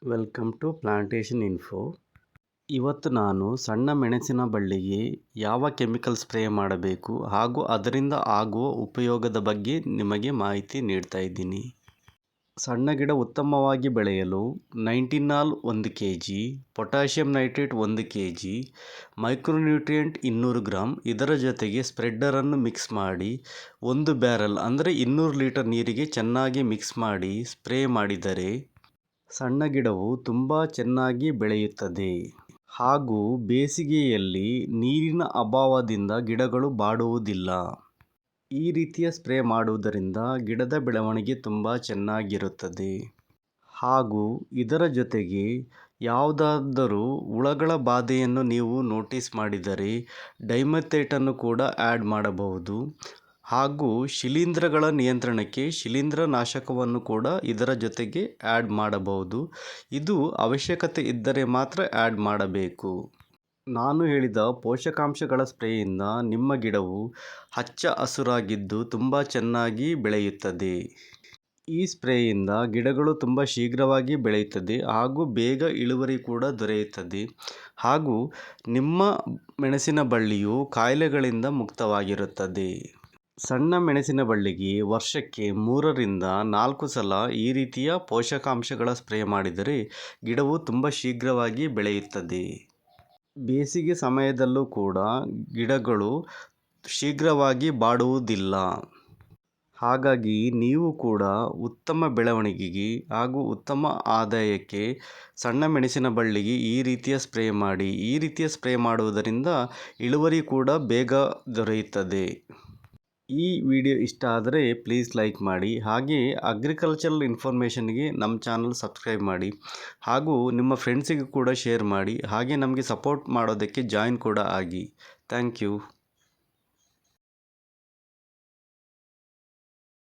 Welcome to plantation info. ಇವತ್ತು ನಾನು ಸಣ್ಣ ಮೆಣಸಿನ ಬಳ್ಳಿಗೆ ಯಾವ ಕೆಮಿಕಲ್ ಸ್ಪ್ರೇ ಮಾಡಬೇಕು ಹಾಗೂ ಅದರಿಂದ ಆಗುವ ಉಪಯೋಗದ ಬಗ್ಗೆ ನಿಮಗೆ ಮಾಹಿತಿ ನೀಡ್ತಾ ಇದ್ದೀನಿ. ಸಣ್ಣ ಗಿಡ ಉತ್ತಮವಾಗಿ ಬೆಳೆಯಲು 19 1 kg, potassium nitrate 1 kg, micronutrient 200 gram, ಇದರ ಜೊತೆಗೆ ಸ್ಪ್ರೆಡ್ಡರನ್ನು ಮಿಕ್ಸ್ ಮಾಡಿ 1 ಬ್ಯಾರಲ್ ಅಂದರೆ 200 ಲೀಟರ್ ನೀರಿಗೆ ಚೆನ್ನಾಗಿ ಮಿಕ್ಸ್ ಮಾಡಿ ಸ್ಪ್ರೇ ಮಾಡಿದರೆ ಸಣ್ಣ ಗಿಡವು ತುಂಬ ಚೆನ್ನಾಗಿ ಬೆಳೆಯುತ್ತದೆ. ಹಾಗೂ ಬೇಸಿಗೆಯಲ್ಲಿ ನೀರಿನ ಅಭಾವದಿಂದ ಗಿಡಗಳು ಬಾಡುವುದಿಲ್ಲ. ಈ ರೀತಿಯ ಸ್ಪ್ರೇ ಮಾಡುವುದರಿಂದ ಗಿಡದ ಬೆಳವಣಿಗೆ ತುಂಬ ಚೆನ್ನಾಗಿರುತ್ತದೆ. ಹಾಗೂ ಇದರ ಜೊತೆಗೆ ಯಾವುದಾದರೂ ಹುಳಗಳ ಬಾಧೆಯನ್ನು ನೀವು ನೋಟಿಸ್ ಮಾಡಿದರೆ ಡೈಮೆಥೇಟನ್ನು ಕೂಡ ಆ್ಯಡ್ ಮಾಡಬಹುದು. ಹಾಗೂ ಶಿಲೀಂಧ್ರಗಳ ನಿಯಂತ್ರಣಕ್ಕೆ ಶಿಲೀಂಧ್ರ ನಾಶಕವನ್ನು ಕೂಡ ಇದರ ಜೊತೆಗೆ ಆ್ಯಡ್ ಮಾಡಬಹುದು. ಇದು ಅವಶ್ಯಕತೆ ಇದ್ದರೆ ಮಾತ್ರ ಆ್ಯಡ್ ಮಾಡಬೇಕು. ನಾನು ಹೇಳಿದ ಪೋಷಕಾಂಶಗಳ ಸ್ಪ್ರೇಯಿಂದ ನಿಮ್ಮ ಗಿಡವು ಹಚ್ಚ ಹಸುರಾಗಿದ್ದು ತುಂಬ ಚೆನ್ನಾಗಿ ಬೆಳೆಯುತ್ತದೆ. ಈ ಸ್ಪ್ರೇಯಿಂದ ಗಿಡಗಳು ತುಂಬ ಶೀಘ್ರವಾಗಿ ಬೆಳೆಯುತ್ತದೆ ಹಾಗೂ ಬೇಗ ಇಳುವರಿ ಕೂಡ ದೊರೆಯುತ್ತದೆ. ಹಾಗೂ ನಿಮ್ಮ ಮೆಣಸಿನ ಬಳ್ಳಿಯು ಕಾಯಿಲೆಗಳಿಂದ ಮುಕ್ತವಾಗಿರುತ್ತದೆ. ಸಣ್ಣ ಮೆಣಸಿನ ಬಳ್ಳಿಗೆ ವರ್ಷಕ್ಕೆ 3 ರಿಂದ 4 ಸಲ ಈ ರೀತಿಯ ಪೋಷಕಾಂಶಗಳ ಸ್ಪ್ರೇ ಮಾಡಿದರೆ ಗಿಡವು ತುಂಬ ಶೀಘ್ರವಾಗಿ ಬೆಳೆಯುತ್ತದೆ. ಬೇಸಿಗೆ ಸಮಯದಲ್ಲೂ ಕೂಡ ಗಿಡಗಳು ಶೀಘ್ರವಾಗಿ ಬಾಡುವುದಿಲ್ಲ. ಹಾಗಾಗಿ ನೀವು ಕೂಡ ಉತ್ತಮ ಬೆಳವಣಿಗೆಗೆ ಹಾಗೂ ಉತ್ತಮ ಆದಾಯಕ್ಕೆ ಸಣ್ಣ ಮೆಣಸಿನ ಬಳ್ಳಿಗೆ ಈ ರೀತಿಯ ಸ್ಪ್ರೇ ಮಾಡಿ. ಈ ರೀತಿಯ ಸ್ಪ್ರೇ ಮಾಡುವುದರಿಂದ ಇಳುವರಿ ಕೂಡ ಬೇಗ ದೊರೆಯುತ್ತದೆ. ಈ ವಿಡಿಯೋ ಇಷ್ಟ ಆದರೆ ಪ್ಲೀಸ್ ಲೈಕ್ ಮಾಡಿ. ಹಾಗೆ ಅಗ್ರಿಕಲ್ಚರಲ್ ಇನ್ಫಾರ್ಮೇಷನ್ಗೆ ನಮ್ಮ ಚಾನಲ್ ಸಬ್ಸ್ಕ್ರೈಬ್ ಮಾಡಿ. ಹಾಗೂ ನಿಮ್ಮ ಫ್ರೆಂಡ್ಸಿಗೆ ಕೂಡ ಶೇರ್ ಮಾಡಿ. ಹಾಗೆ ನಮಗೆ ಸಪೋರ್ಟ್ ಮಾಡೋದಕ್ಕೆ ಜಾಯಿನ್ ಕೂಡ ಆಗಿ. Thank you.